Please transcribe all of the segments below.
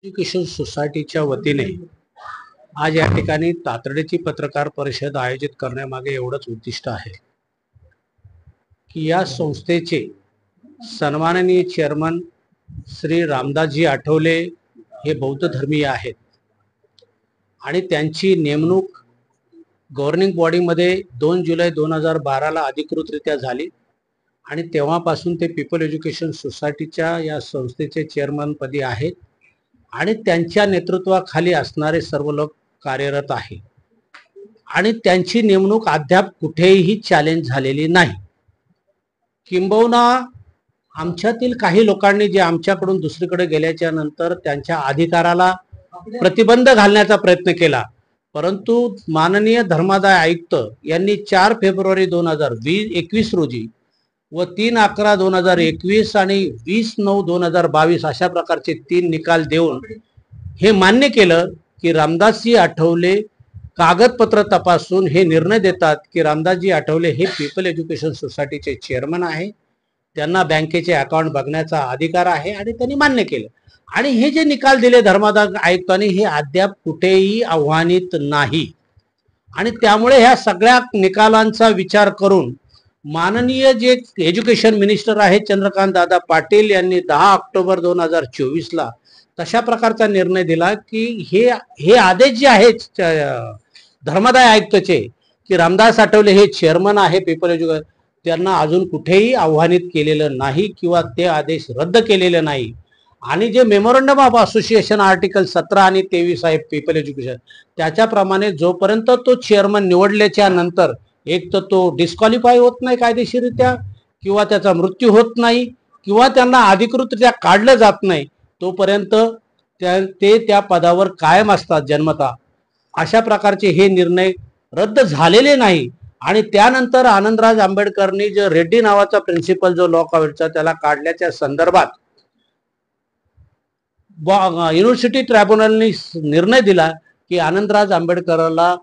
Education सोसायटीच्या वतीने आज या ठिकाणी तातडीची पत्रकार परिषद आयोजित करण्यामागे एवढंच उद्दिष्ट आहे की या संस्थेचे सन्माननीय चेअरमन श्री रामदासजी आठवले हे बौद्ध धर्मीय आहेत आणि त्यांची नेमणूक गव्हर्निंग बॉडीमध्ये 2 जुलै 2012 ला अधिकृतरित्या झाली आणि तेव्हापासून ते पीपल एज्युकेशन सोसायटीच्या या संस्थेचे चेअरमन पदी आहेत आणि त्यांच्या नेतृत्वाखाली असणारे सर्व लोक कार्यरत आहे आणि त्यांची नेमणूक अद्याप कुठेही चॅलेंज झालेली नाही। किंबहुना आमच्यातील काही लोकांनी जे आमच्याकडून दुसरीकडे गेल्याच्या नंतर त्यांच्या अधिकाराला प्रतिबंध घालण्याचा प्रयत्न केला, परंतु माननीय धर्मादाय आयुक्त यांनी 4 फेब्रुवारी 2021 रोजी व 3/11/2021 आणि 20/9/2022 अशा प्रकारचे 3 निकाल देऊन हे मान्य केलं की रामदासजी आठवले कागदपत्र तपासून हे निर्णय देतात की रामदासजी आठवले हे पीपल एज्युकेशन सोसायटीचे चेअरमन आहे, त्यांना बँकेचे अकाउंट बघण्याचा अधिकार आहे आणि त्यांनी मान्य केलं। आणि हे जे निकाल दिले धर्मादाय आयुक्तांनी हे अद्याप कुठेही आव्हानित नाही आणि त्यामुळे ह्या सगळ्या निकालांचा विचार करून माननीय जे एज्युकेशन मिनिस्टर आहेत चंद्रकांत दादा पाटील यांनी 10 ऑक्टोबर 2024 ला तशा प्रकारचा निर्णय दिला की हे आदेश जे आहेत धर्मादाय आयुक्तचे की रामदास आठवले हे चेअरमन आहे पीपल एज्युकेशन, त्यांना अजून कुठेही आव्हानित केलेलं नाही किंवा ते आदेश रद्द केलेले नाही। आणि जे मेमोरंडम ऑफ असोसिएशन आर्टिकल 17 आणि 23 आहे पीपल एज्युकेशन त्याच्याप्रमाणे जोपर्यंत तो चेअरमन निवडल्याच्या नंतर एक तर तो डिस्क्वालिफाय होत नाही कायदेशीररित्या किंवा त्याचा मृत्यू होत नाही किंवा त्यांना अधिकृतरित्या काढलं जात नाही तोपर्यंत ते त्या पदावर कायम असतात जन्मता। अशा प्रकारचे हे निर्णय रद्द झालेले नाही आणि त्यानंतर आनंदराज आंबेडकरनी जो रेड्डी नावाचा प्रिन्सिपल जो लॉ कॉलेजचा त्याला काढल्याच्या संदर्भात युनिव्हर्सिटी ट्रायब्युनलने निर्णय दिला की आनंदराज आंबेडकरला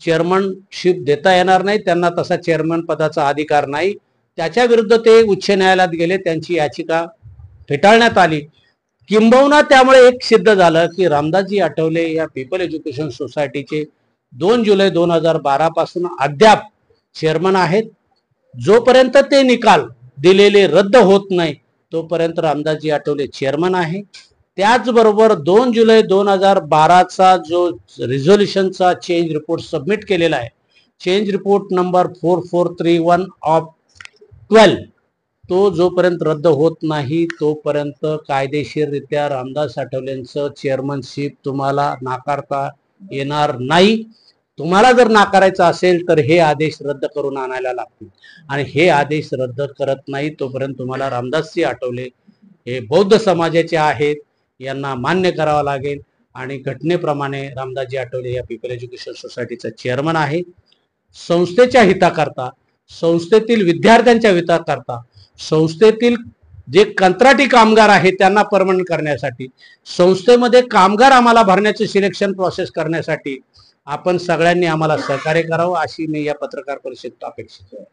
चेअरमनशिप देता येणार नाही, त्यांना तसा चेअरमन पदाचा अधिकार नाही। त्याच्या विरुद्ध ते उच्च न्यायालयात गेले, त्यांची याचिका फेटाळण्यात आली। किंबहुना त्यामुळे एक सिद्ध झालं की रामदासजी आठवले या पीपल एज्युकेशन सोसायटीचे 2 जुलै 2012 पासून अद्याप चेअरमन आहेत। जोपर्यंत ते निकाल दिलेले रद्द होत नाही तोपर्यंत रामदासजी आठवले चेअरमन आहे। त्याचबरोबर 2 जुलै 2012 चा जो रिझोल्युशनचा चेंज रिपोर्ट सबमिट केलेला आहे, चेंज रिपोर्ट नंबर 4431 ऑफ 12, तो जोपर्यंत रद्द होत नाही तोपर्यंत कायदेशीररित्या रामदास आठवलेंचं चेअरमनशिप तुम्हाला नाकारता येणार नाही। तुम्हाला जर नाकारायचं असेल तर हे आदेश रद्द करून आणायला लागतील आणि हे आदेश रद्द करत नाही तोपर्यंत तुम्हाला रामदासजी आठवले हे बौद्ध समाजाचे आहेत यांना मान्य करावं लागेल आणि घटनेप्रमाणे रामदासजी आठवले या पीपल एज्युकेशन सोसायटीचा चेअरमन आहे। संस्थेच्या हिताकरता, संस्थेतील विद्यार्थ्यांच्या हिताकरता, संस्थेतील जे कंत्राटी कामगार आहेत त्यांना परमनंट करण्यासाठी, संस्थेमध्ये कामगार आम्हाला भरण्याचे सिलेक्शन प्रोसेस करण्यासाठी आपण सगळ्यांनी आम्हाला सहकार्य करावं अशी मी या पत्रकार परिषदेत अपेक्षित आहे।